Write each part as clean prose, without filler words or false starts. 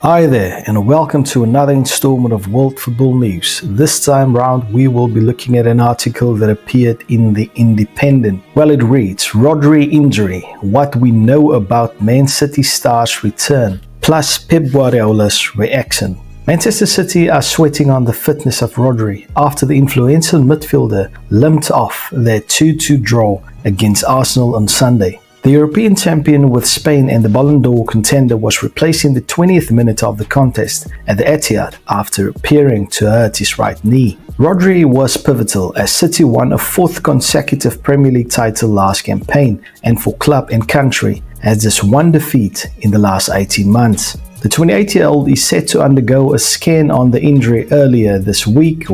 Hi there, and welcome to another installment of World Football News. This time round, we will be looking at an article that appeared in The Independent. Well, it reads, Rodri injury, what we know about Man City star's return, plus Pep Guardiola's reaction. Manchester City are sweating on the fitness of Rodri after the influential midfielder limped off their 2-2 draw against Arsenal on Sunday. The European champion with Spain and the Ballon d'Or contender was replaced in the 20th minute of the contest at the Etihad after appearing to hurt his right knee. Rodri was pivotal as City won a fourth consecutive Premier League title last campaign and for club and country has just one defeat in the last 18 months. The 28-year-old is set to undergo a scan on the injury earlier this week,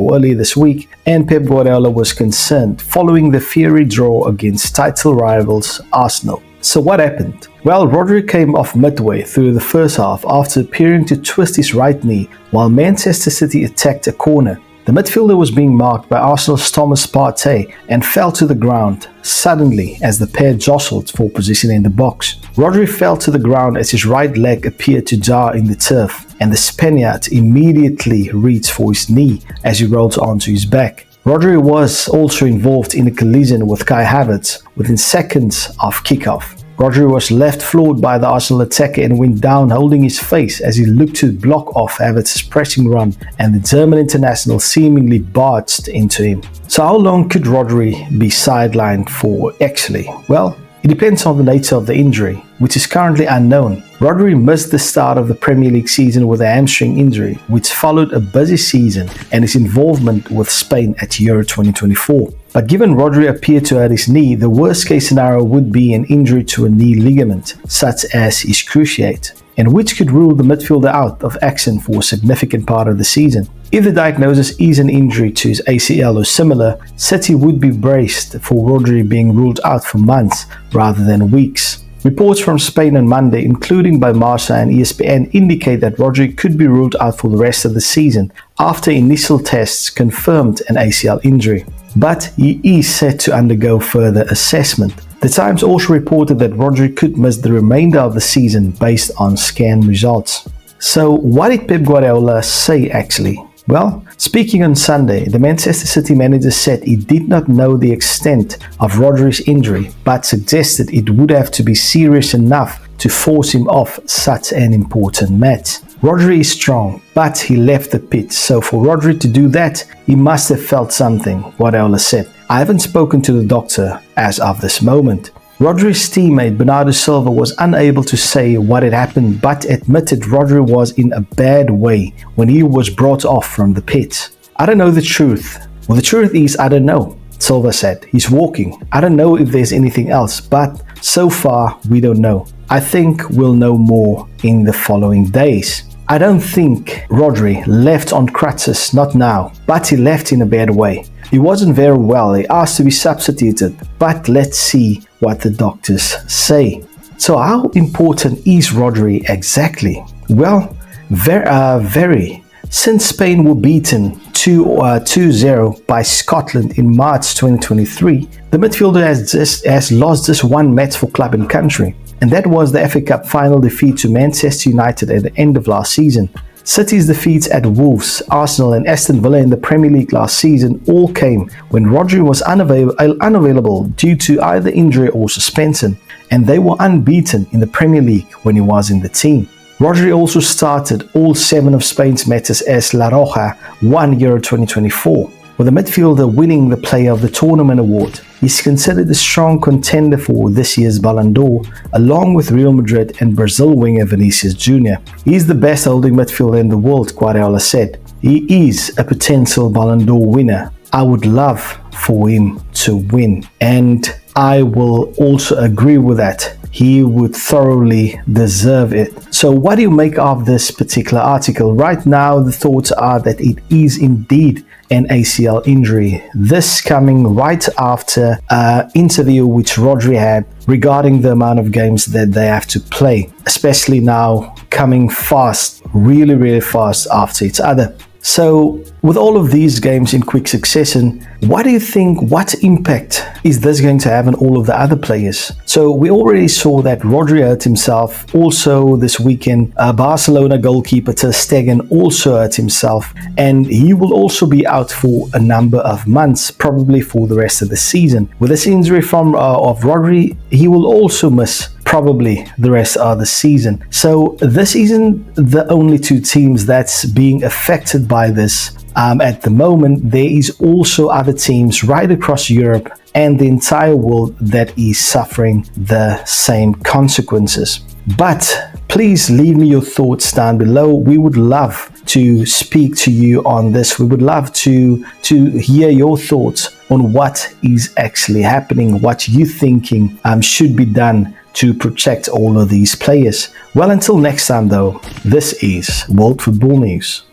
and Pep Guardiola was concerned following the fiery draw against title rivals Arsenal. So what happened? Well, Rodri came off midway through the first half after appearing to twist his right knee while Manchester City attacked a corner. The midfielder was being marked by Arsenal's Thomas Partey and fell to the ground suddenly as the pair jostled for position in the box. Rodri fell to the ground as his right leg appeared to jar in the turf, and the Spaniard immediately reached for his knee as he rolled onto his back. Rodri was also involved in a collision with Kai Havertz within seconds of kickoff. Rodri was left floored by the Arsenal attacker and went down holding his face as he looked to block off Havertz's pressing run, and the German international seemingly barged into him. So how long could Rodri be sidelined for actually? Well, it depends on the nature of the injury, which is currently unknown. Rodri missed the start of the Premier League season with a hamstring injury, which followed a busy season and his involvement with Spain at Euro 2024. But given Rodri appeared to hurt his knee, the worst case scenario would be an injury to a knee ligament, such as his cruciate, and which could rule the midfielder out of action for a significant part of the season. If the diagnosis is an injury to his ACL or similar, City would be braced for Rodri being ruled out for months rather than weeks. Reports from Spain on Monday, including by Marca and ESPN, indicate that Rodri could be ruled out for the rest of the season after initial tests confirmed an ACL injury. But he is set to undergo further assessment. The Times also reported that Rodri could miss the remainder of the season based on scan results. So what did Pep Guardiola say actually? Well, speaking on Sunday, the Manchester City manager said he did not know the extent of Rodri's injury, but suggested it would have to be serious enough to force him off such an important match. Rodri is strong, but he left the pitch, so for Rodri to do that, he must have felt something, Guardiola said. I haven't spoken to the doctor as of this moment. Rodri's teammate Bernardo Silva was unable to say what had happened, but admitted Rodri was in a bad way when he was brought off from the pitch. I don't know the truth. Well, the truth is I don't know, Silva said. He's walking. I don't know if there's anything else, but so far we don't know. I think we'll know more in the following days. I don't think Rodri left on crutches, not now, but he left in a bad way. He wasn't very well, he asked to be substituted, but let's see what the doctors say. So how important is Rodri exactly? Well, very. Since Spain were beaten 2-0 by Scotland in March 2023, the midfielder has lost just one match for club and country, and that was the FA Cup final defeat to Manchester United at the end of last season. City's defeats at Wolves, Arsenal and Aston Villa in the Premier League last season all came when Rodri was unavailable due to either injury or suspension, and they were unbeaten in the Premier League when he was in the team. Rodri also started all 7 of Spain's matches as La Roja won Euro 2024, with the midfielder winning the Player of the Tournament award. He's considered a strong contender for this year's Ballon d'Or, along with Real Madrid and Brazil winger Vinicius Jr. He's the best holding midfielder in the world, Guardiola said. He is a potential Ballon d'Or winner. I would love for him to win, and I will also agree with that. He would thoroughly deserve it. So what do you make of this particular article? Right now, the thoughts are that it is indeed an ACL injury. This coming right after an interview which Rodri had regarding the amount of games that they have to play, especially now coming fast, really fast after each other. So with all of these games in quick succession, what do you think, what impact is this going to have on all of the other players? So we already saw that Rodri hurt himself. Also this weekend, Barcelona goalkeeper Ter Stegen also hurt himself, and he will also be out for a number of months, probably for the rest of the season. With this injury of Rodri, he will also miss probably the rest of the season. So this isn't the only two teams that's being affected by this. At the moment, there is also other teams right across Europe and the entire world that is suffering the same consequences. But please leave me your thoughts down below. We would love to speak to you on this. We would love to hear your thoughts on what is actually happening, what you're thinking should be done to protect all of these players. Well, until next time though, this is World Football News.